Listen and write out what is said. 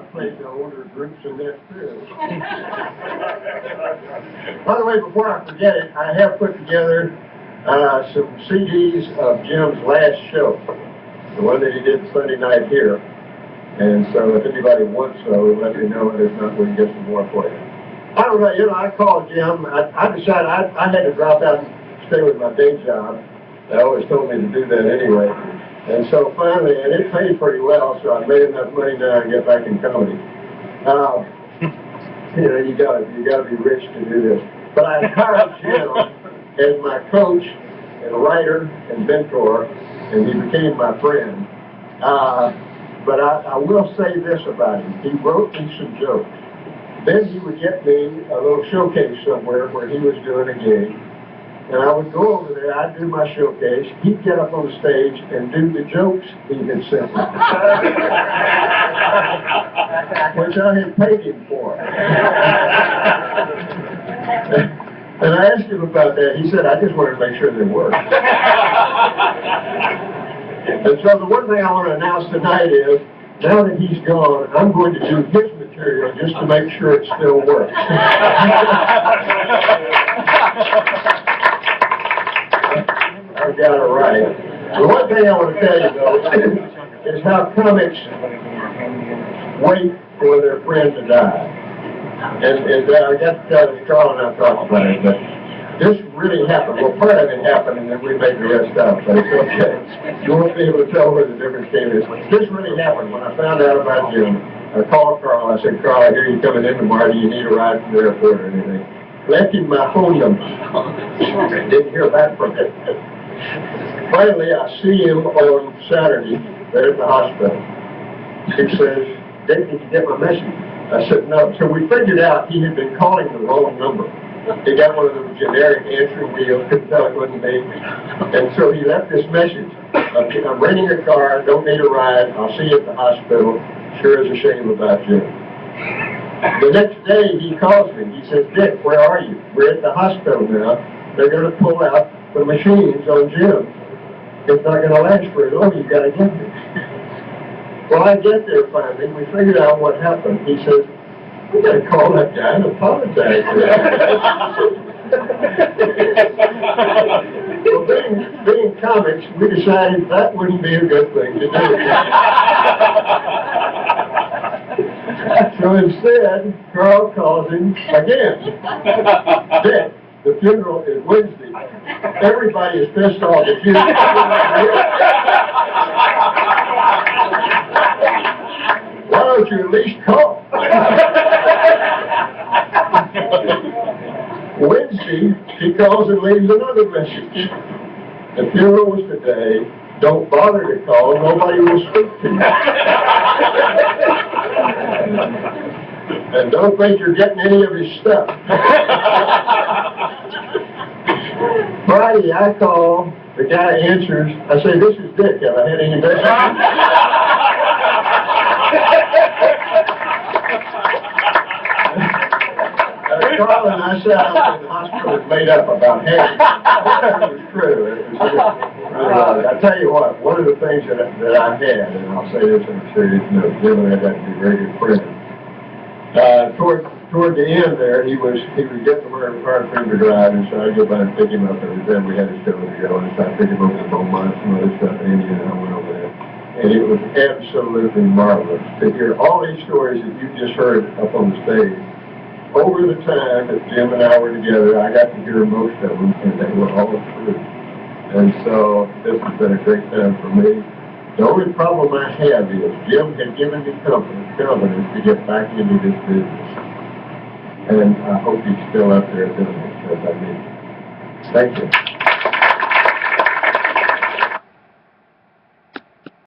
I've played the older groups in that too. By the way, before I forget it, I have put together some CDs of Jim's last show, the one that he did Sunday night here. And so if anybody wants those, let me know, and if not, we can get some more for you. I don't know, I called Jim. I decided I had to drop out and stay with my day job. They always told me to do that anyway. And so finally, and it paid pretty well, so I made enough money now to get back in comedy. You gotta be rich to do this. But I hired Jim as my coach and writer and mentor, and he became my friend. But I will say this about him. He wrote me some jokes. Then he would get me a little showcase somewhere where he was doing a gig. And I would go over there, I'd do my showcase, he'd get up on the stage and do the jokes he had sent me. Which I had paid him for. And I asked him about that. He said, I just wanted to make sure they worked. And so the one thing I want to announce tonight is, now that he's gone, I'm going to do his material just to make sure it still works. I've got it right. The one thing I want to tell you, though, is how comics wait for their friend to die. And I got to tell this, Carl and I talked about it, but this really happened. Well, part of it happened, and then we made the rest up, but it's okay. You won't be able to tell where the difference came in. This really happened. When I found out about Jim, I called Carl. I said, Carl, I hear you coming in tomorrow. Do you need a ride from the airport or anything? Left him my phone number. Didn't hear back from him. Finally, I see him on Saturday there at the hospital. He says, Dick, did you get my message? I said, no. So we figured out he had been calling the wrong number. He got one of those generic answering wheels, couldn't tell it wasn't me. And so he left this message. I'm renting a car, don't need a ride, I'll see you at the hospital. Sure is a shame about you. The next day he calls me. He says, Dick, where are you? We're at the hospital now. They're going to pull out the machines on Jim. It's not going to last very long. You've got to get there. Well, I get there finally. We figured out what happened. He says, we got to call that guy and apologize to him. Well, being comics, we decided that wouldn't be a good thing to do. So instead, Carl calls him again. Dick, the funeral is Wednesday. Everybody is pissed off at you. Why don't you at least call? Wednesday, he calls and leaves another message. The funeral was today. Don't bother to call. Nobody will speak to you. And don't think you're getting any of his stuff. Friday, I call. The guy answers. I say, this is Dick. Have I had any messages? Carl and I sat up in the hospital and made up about half. It was true. I tell you what, one of the things that I had, and I'll say this in a serious note, Jim and I got to be very good friends. Toward the end there, he would get to where hard for him to drive, and so I'd go by and pick him up every time we had a show to go, and so I'd pick him up to Beaumont and some other stuff, and Andy and I went over there. And it was absolutely marvelous to hear all these stories that you just heard up on the stage. Over the time that Jim and I were together, I got to hear most of them, and they were all true. And so this has been a great time for me. The only problem I have is Jim had given me confidence to get back into this business. And I hope he's still out there doing it, because I mean, thank you.